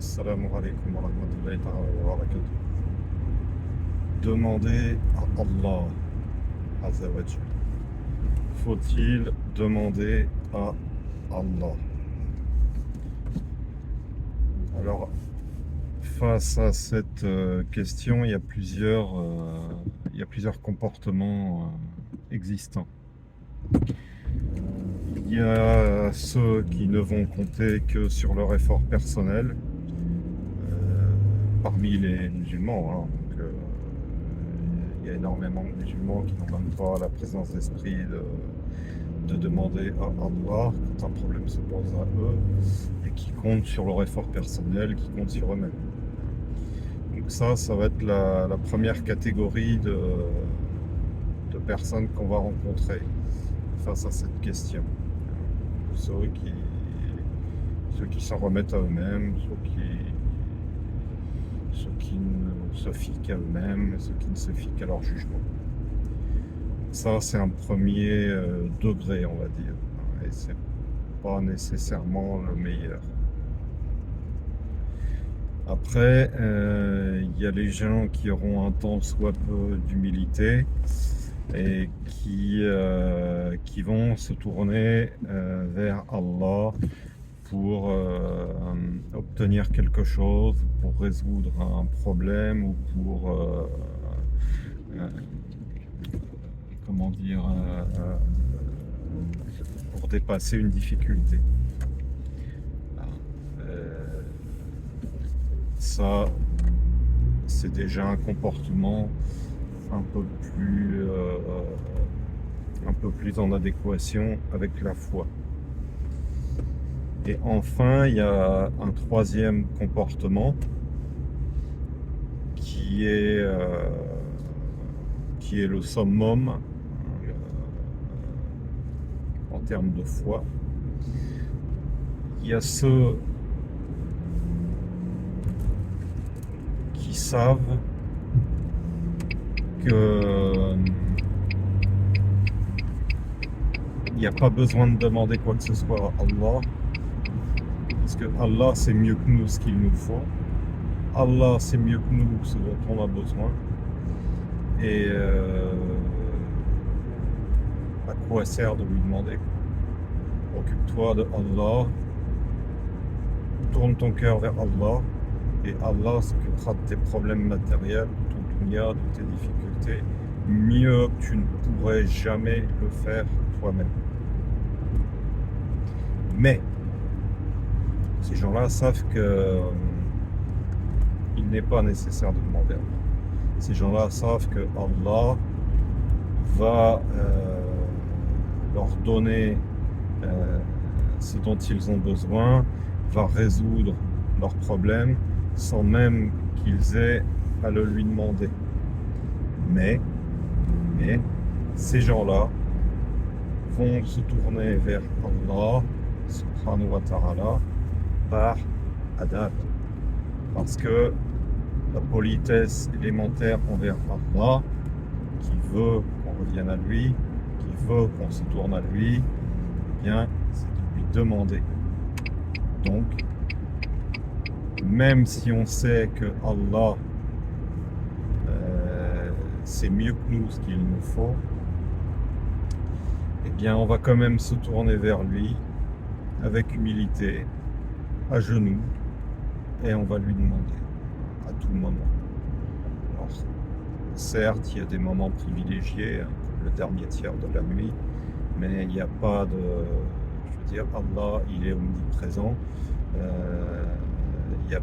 Assalamu alaikum wa rahmatullahi ta'ala wa barakatuh. Demander à Allah Azza wa Jal. Faut-il demander à Allah? Alors, face à cette question, il y a plusieurs comportements existants. Il y a ceux qui ne vont compter que sur leur effort personnel, parmi les musulmans. Donc, il y a énormément de musulmans qui n'ont même pas la présence d'esprit de demander à Allah quand un problème se pose à eux et qui comptent sur leur effort personnel, qui comptent sur eux-mêmes. Donc ça va être la première catégorie de personnes qu'on va rencontrer face à cette question. Ceux qui s'en remettent à eux-mêmes, ceux qui ne se fient qu'à eux-mêmes, ceux qui ne se fient qu'à leur jugement. Ça, c'est un premier degré, on va dire. Et c'est pas nécessairement le meilleur. Après, il y a les gens qui auront un tant soit peu d'humilité et qui vont se tourner vers Allah pour obtenir quelque chose, pour résoudre un problème ou pour comment dire pour dépasser une difficulté. Ça, c'est déjà un comportement un peu plus en adéquation avec la foi. Et enfin, il y a un troisième comportement qui est le summum en termes de foi. Il y a ceux qui savent que il n'y a pas besoin de demander quoi que ce soit à Allah, parce que Allah sait mieux que nous ce qu'il nous faut. Allah sait mieux que nous ce dont on a besoin. Et à quoi sert de lui demander? Occupe-toi de Allah, tourne ton cœur vers Allah, et Allah s'occupera de tes problèmes matériels, de ton dunya, de tes difficultés, mieux que tu ne pourrais jamais le faire toi-même. Mais ces gens-là savent que il n'est pas nécessaire de demander à Allah. Ces gens-là savent que Allah va leur donner ce dont ils ont besoin, va résoudre leurs problèmes sans même qu'ils aient à le lui demander. Mais ces gens-là vont se tourner vers Allah subhanahu wa ta'ala par adab, parce que la politesse élémentaire envers Allah, qui veut qu'on revienne à lui, qui veut qu'on se tourne à lui, eh bien, c'est de lui demander. Donc, même si on sait que Allah sait mieux que nous ce qu'il nous faut, eh bien, on va quand même se tourner vers lui avec humilité, à genoux, et on va lui demander à tout moment. Alors, certes, il y a des moments privilégiés, comme le dernier tiers de la nuit, mais il n'y a pas de... Je veux dire, Allah, il est omniprésent. Il n'y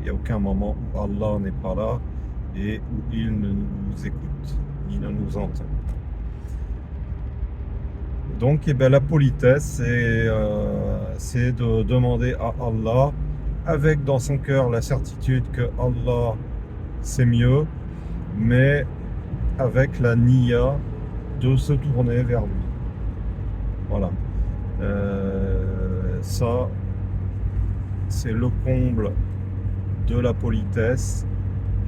a aucun moment où Allah n'est pas là et où il ne nous écoute, ni ne nous entend. Donc, la politesse, c'est de demander à Allah, avec dans son cœur la certitude que Allah c'est mieux, mais avec la niya de se tourner vers lui. Voilà. Ça, c'est le comble de la politesse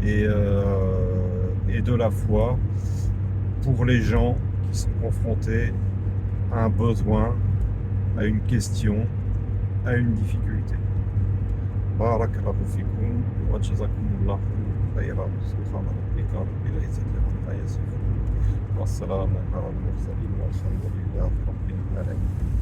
et de la foi pour les gens qui sont confrontés à un besoin, à une question, à une difficulté. Barakallahu fikum wa jazakumullahu khayran. Subhana rabbika rabbil izzati amma yasifun. Wassalamu ala al-mursalin walhamdulillahi rabbil alamin.